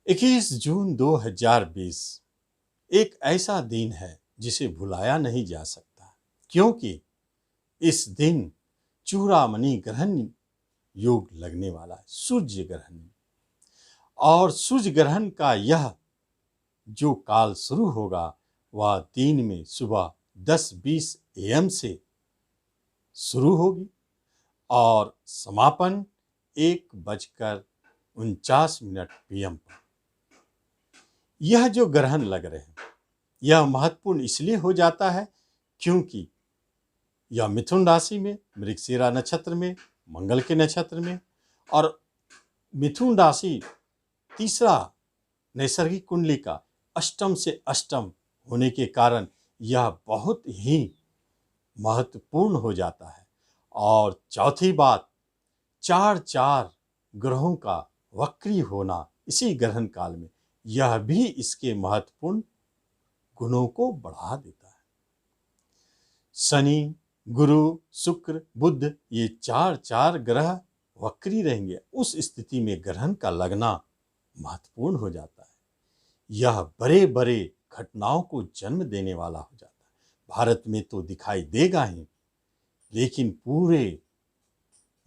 21 जून 2020 एक ऐसा दिन है जिसे भुलाया नहीं जा सकता, क्योंकि इस दिन चूड़ामणि ग्रहण योग लगने वाला है, सूर्य ग्रहण। और सूर्य ग्रहण का यह जो काल शुरू होगा वह दिन में सुबह 10:20 AM से शुरू होगी और समापन 1:49 PM पर। यह जो ग्रहण लग रहे हैं यह महत्वपूर्ण इसलिए हो जाता है क्योंकि यह मिथुन राशि में, मृगशिरा नक्षत्र में, मंगल के नक्षत्र में, और मिथुन राशि तीसरा नैसर्गिक कुंडली का अष्टम से अष्टम होने के कारण यह बहुत ही महत्वपूर्ण हो जाता है। और चौथी बात, चार ग्रहों का वक्री होना इसी ग्रहण काल में, यह भी इसके महत्वपूर्ण गुणों को बढ़ा देता है। शनि, गुरु, शुक्र, बुध ये चार ग्रह वक्री रहेंगे, उस स्थिति में ग्रहण का लगना महत्वपूर्ण हो जाता है। यह बड़े बड़े घटनाओं को जन्म देने वाला हो जाता है। भारत में तो दिखाई देगा ही, लेकिन पूरे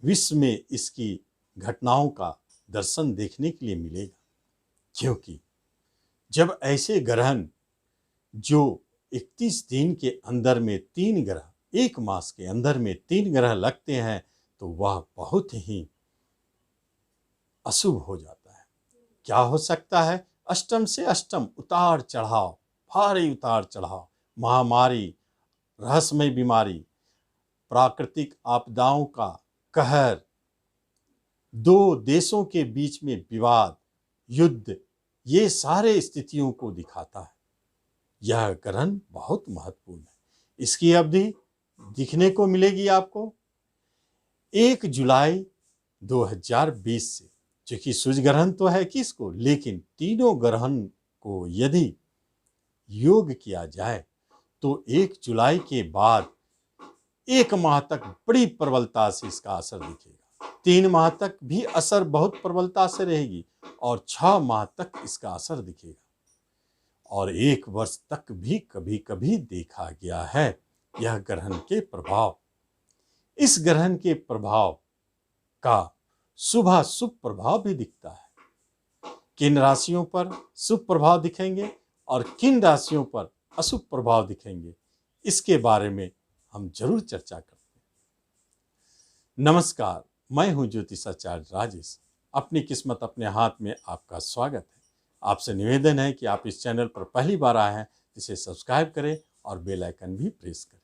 विश्व में इसकी घटनाओं का दर्शन देखने के लिए मिलेगा, क्योंकि जब ऐसे ग्रहण जो 31 दिन के अंदर में 3 ग्रह, एक मास के अंदर में 3 ग्रह लगते हैं तो वह बहुत ही अशुभ हो जाता है। क्या हो सकता है? अष्टम से अष्टम उतार चढ़ाव, भारी उतार चढ़ाव, महामारी, रहस्यमय बीमारी, प्राकृतिक आपदाओं का कहर, 2 देशों के बीच में विवाद, युद्ध, ये सारे स्थितियों को दिखाता है। यह ग्रहण बहुत महत्वपूर्ण है। इसकी अवधि दिखने को मिलेगी आपको 1 जुलाई 2020 से, जो कि सूर्य ग्रहण तो है किसको, लेकिन तीनों ग्रहण को यदि योग किया जाए तो 1 जुलाई के बाद 1 माह तक बड़ी प्रबलता से इसका असर दिखेगा। 3 माह तक भी असर बहुत प्रबलता से रहेगी और 6 माह तक इसका असर दिखेगा, और 1 वर्ष तक भी कभी कभी देखा गया है यह ग्रहण के प्रभाव। इस ग्रहण के प्रभाव का शुभ प्रभाव भी दिखता है। किन राशियों पर शुभ प्रभाव दिखेंगे और किन राशियों पर अशुभ प्रभाव दिखेंगे, इसके बारे में हम जरूर चर्चा करते हैं। नमस्कार, मैं हूं ज्योतिषाचार्य राजेश। अपनी किस्मत अपने हाथ में आपका स्वागत है। आपसे निवेदन है कि आप इस चैनल पर पहली बार आए हैं, इसे सब्सक्राइब करें और बेल आइकन भी प्रेस करें।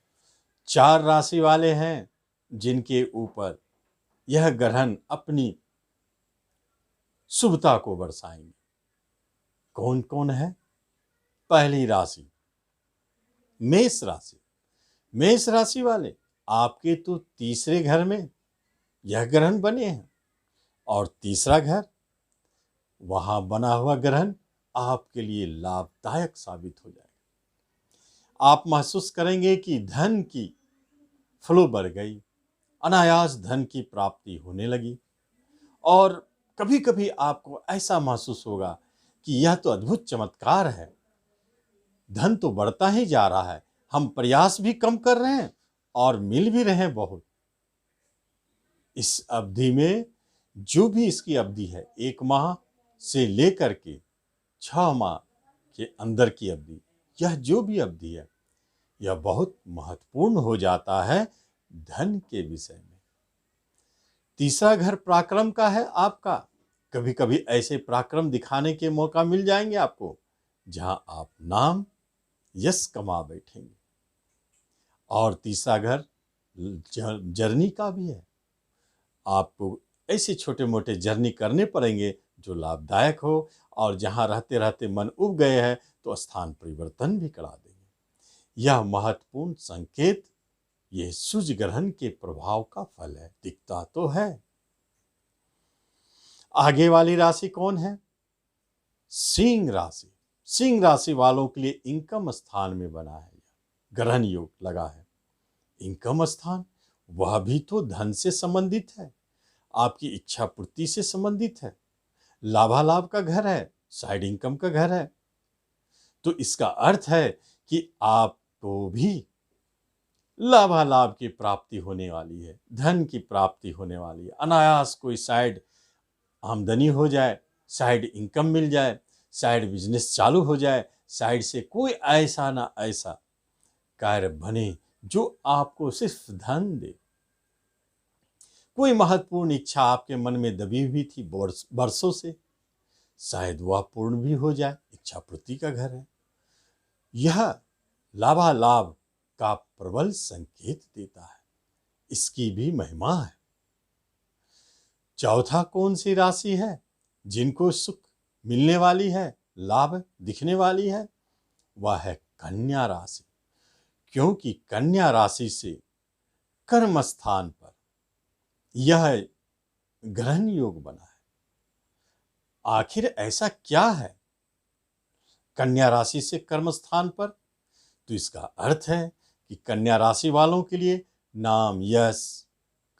4 राशि वाले हैं जिनके ऊपर यह ग्रहण अपनी शुभता को बरसाएंगे। कौन कौन है? पहली राशि मेष राशि। मेष राशि वाले, आपके तो तीसरे घर में यह ग्रहण बने हैं, और तीसरा घर, वहां बना हुआ ग्रहण आपके लिए लाभदायक साबित हो जाएगा। आप महसूस करेंगे कि धन की फ्लो बढ़ गई, अनायास धन की प्राप्ति होने लगी, और कभी कभी आपको ऐसा महसूस होगा कि यह तो अद्भुत चमत्कार है, धन तो बढ़ता ही जा रहा है, हम प्रयास भी कम कर रहे हैं और मिल भी रहे हैं बहुत। इस अवधि में जो भी इसकी अवधि है, 1 माह से लेकर के 6 माह के अंदर की अवधि, यह जो भी अवधि है यह बहुत महत्वपूर्ण हो जाता है धन के विषय में। तीसरा घर पराक्रम का है आपका। कभी कभी ऐसे पराक्रम दिखाने के मौका मिल जाएंगे आपको जहां आप नाम यश कमा बैठेंगे। और तीसरा घर जर्नी का भी है। आपको ऐसे छोटे मोटे जर्नी करने पड़ेंगे जो लाभदायक हो, और जहां रहते रहते मन उब गए हैं तो स्थान परिवर्तन भी करा देंगे। यह महत्वपूर्ण संकेत यह सूर्य ग्रहण के प्रभाव का फल है, दिखता तो है। आगे वाली राशि कौन है? सिंह राशि। सिंह राशि वालों के लिए इनकम स्थान में बना है, ग्रहण योग लगा है। इनकम स्थान वह भी तो धन से संबंधित है, आपकी इच्छा पूर्ति से संबंधित है, लाभालाभ का घर है, साइड इनकम का घर है। तो इसका अर्थ है कि आपको भी लाभालाभ की प्राप्ति होने वाली है, धन की प्राप्ति होने वाली है। अनायास कोई साइड आमदनी हो जाए, साइड इनकम मिल जाए, साइड बिजनेस चालू हो जाए, साइड से कोई ऐसा ना ऐसा कार्य बने जो आपको सिर्फ धन दे। कोई महत्वपूर्ण इच्छा आपके मन में दबी हुई थी बरसों से, शायद वह पूर्ण भी हो जाए। इच्छा पूर्ति का घर है। यह लाभालाभ का प्रबल संकेत देता है। इसकी भी महिमा है। चौथा कौन सी राशि है जिनको सुख मिलने वाली है, लाभ दिखने वाली है? वह है कन्या राशि। क्योंकि कन्या राशि से कर्म स्थान पर यह ग्रहण योग बना है। आखिर ऐसा क्या है कन्या राशि से कर्म स्थान पर? तो इसका अर्थ है कि कन्या राशि वालों के लिए नाम, यश,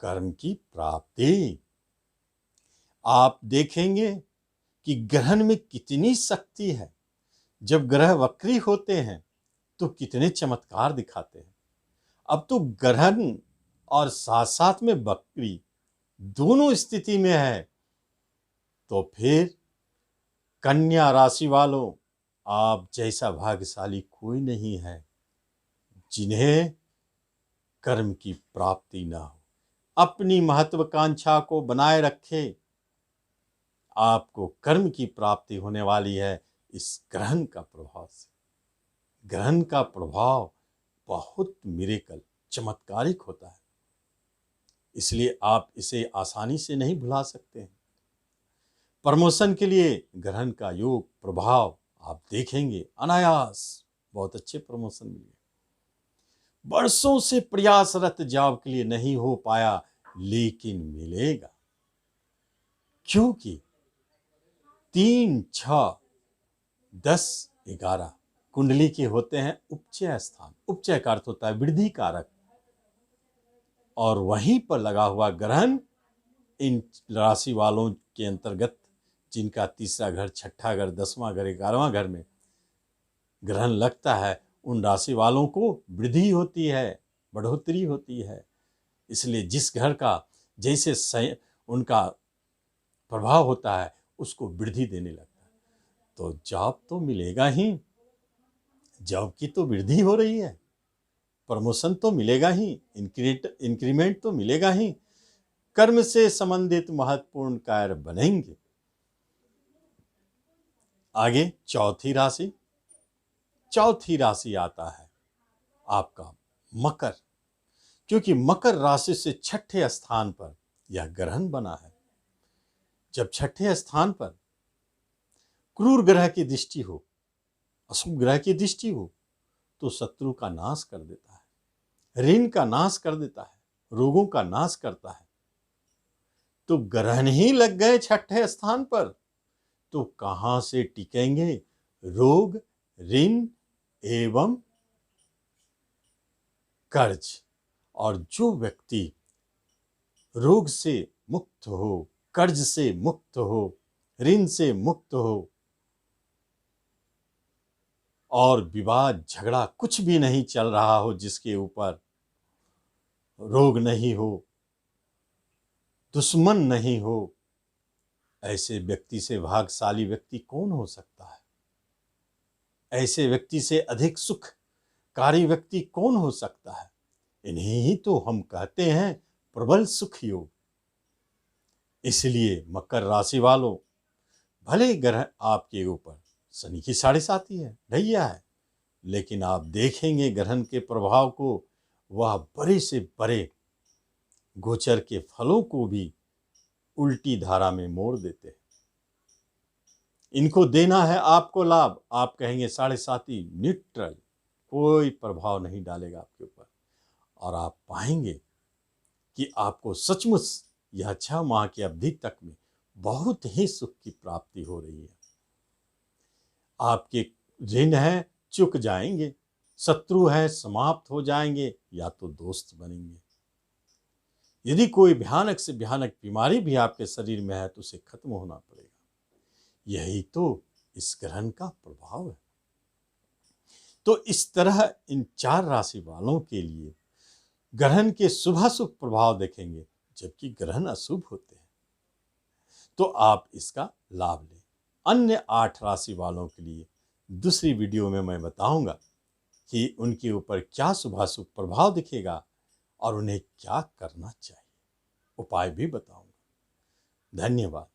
कर्म की प्राप्ति। आप देखेंगे कि ग्रहण में कितनी शक्ति है। जब ग्रह वक्री होते हैं तो कितने चमत्कार दिखाते हैं। अब तो ग्रहण और साथ साथ में वक्री दोनों स्थिति में है, तो फिर कन्या राशि वालों, आप जैसा भाग्यशाली कोई नहीं है जिन्हें कर्म की प्राप्ति ना हो। अपनी महत्वाकांक्षा को बनाए रखे, आपको कर्म की प्राप्ति होने वाली है इस ग्रहण का प्रभाव से। ग्रहण का प्रभाव बहुत मिरेकल, चमत्कारिक होता है, इसलिए आप इसे आसानी से नहीं भुला सकते हैं। प्रमोशन के लिए ग्रहण का योग प्रभाव आप देखेंगे, अनायास बहुत अच्छे प्रमोशन मिलेंगे। बरसों से प्रयासरत जॉब के लिए नहीं हो पाया, लेकिन मिलेगा। क्योंकि 3, 6, 10, 11 कुंडली के होते हैं उपचय स्थान। उपचय का अर्थ होता है वृद्धि कारक, और वहीं पर लगा हुआ ग्रहण इन राशि वालों के अंतर्गत जिनका तीसरा घर, छठा घर, 10वां घर, 11वां घर में ग्रहण लगता है, उन राशि वालों को वृद्धि होती है, बढ़ोतरी होती है। इसलिए जिस घर का जैसे उनका प्रभाव होता है उसको वृद्धि देने लगता है। तो जॉब तो मिलेगा ही, जॉब की तो वृद्धि हो रही है, प्रमोशन तो मिलेगा ही, इंक्रीमेंट तो मिलेगा ही, कर्म से संबंधित महत्वपूर्ण कार्य बनेंगे। आगे चौथी राशि आता है आपका मकर। क्योंकि मकर राशि से छठे स्थान पर यह ग्रहण बना है। जब छठे स्थान पर क्रूर ग्रह की दृष्टि हो, अशुभ ग्रह की दृष्टि हो, तो शत्रु का नाश कर देता है, ऋण का नाश कर देता है, रोगों का नाश करता है। तो ग्रहण ही लग गए छठे स्थान पर, तो कहां से टिकेंगे रोग, ऋण एवं कर्ज? और जो व्यक्ति रोग से मुक्त हो, कर्ज से मुक्त हो, ऋण से मुक्त हो, और विवाद झगड़ा कुछ भी नहीं चल रहा हो, जिसके ऊपर रोग नहीं हो, दुश्मन नहीं हो, ऐसे व्यक्ति से भाग्यशाली व्यक्ति कौन हो सकता है? ऐसे व्यक्ति से अधिक सुखकारी व्यक्ति कौन हो सकता है? इन्हें ही तो हम कहते हैं प्रबल सुख योग। इसलिए मकर राशि वालों, भले ग्रह आपके ऊपर शनि की 7.5 है, ढैया है, लेकिन आप देखेंगे ग्रहण के प्रभाव को, वह बड़े से बड़े गोचर के फलों को भी उल्टी धारा में मोड़ देते हैं। इनको देना है आपको लाभ, आप कहेंगे 7.5 न्यूट्रल, कोई प्रभाव नहीं डालेगा आपके ऊपर, और आप पाएंगे कि आपको सचमुच यह 6 माह की अवधि तक में बहुत ही सुख की प्राप्ति हो रही है। आपके ऋण है चुक जाएंगे, शत्रु है समाप्त हो जाएंगे, या तो दोस्त बनेंगे। यदि कोई भयानक से भयानक बीमारी भी आपके शरीर में है तो उसे खत्म होना पड़ेगा। यही तो इस ग्रहण का प्रभाव है। तो इस तरह इन 4 राशि वालों के लिए ग्रहण के शुभाशुभ प्रभाव देखेंगे, जबकि ग्रहण अशुभ होते हैं, तो आप इसका लाभ लें। अन्य 8 राशि वालों के लिए दूसरी वीडियो में मैं बताऊंगा कि उनके ऊपर क्या शुभाशुभ प्रभाव दिखेगा और उन्हें क्या करना चाहिए, उपाय भी बताऊंगा। धन्यवाद।